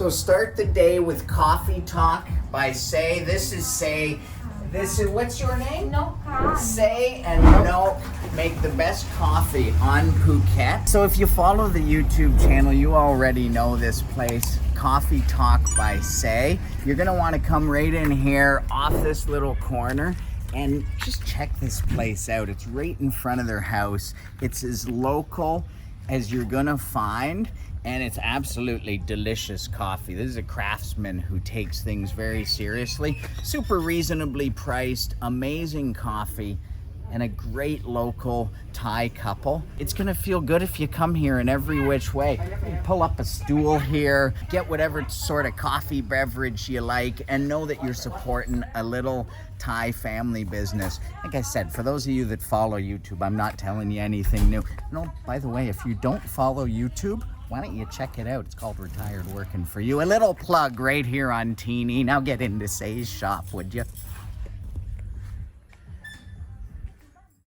So start the day with Coffee Talk by Se. This is Se. This is, what's your name? No car. Se and No make the best coffee on Phuket. So if you follow the YouTube channel, you already know this place, Coffee Talk by Se. You're gonna wanna come right in here off this little corner and just check this place out. It's right in front of their house. It's as local as you're gonna find, and it's absolutely delicious coffee. This is a craftsman who takes things very seriously. Super reasonably priced, amazing coffee, and a great local Thai couple. It's gonna feel good if you come here in every which way. You pull up a stool here, get whatever sort of coffee beverage you like, and know that you're supporting a little Thai family business. Like I said, for those of you that follow YouTube, I'm not telling you anything new. No, by the way, if you don't follow YouTube, why don't you check it out? It's called Retired Working For You. A little plug right here on Teenee. Now get into Se's shop, would you?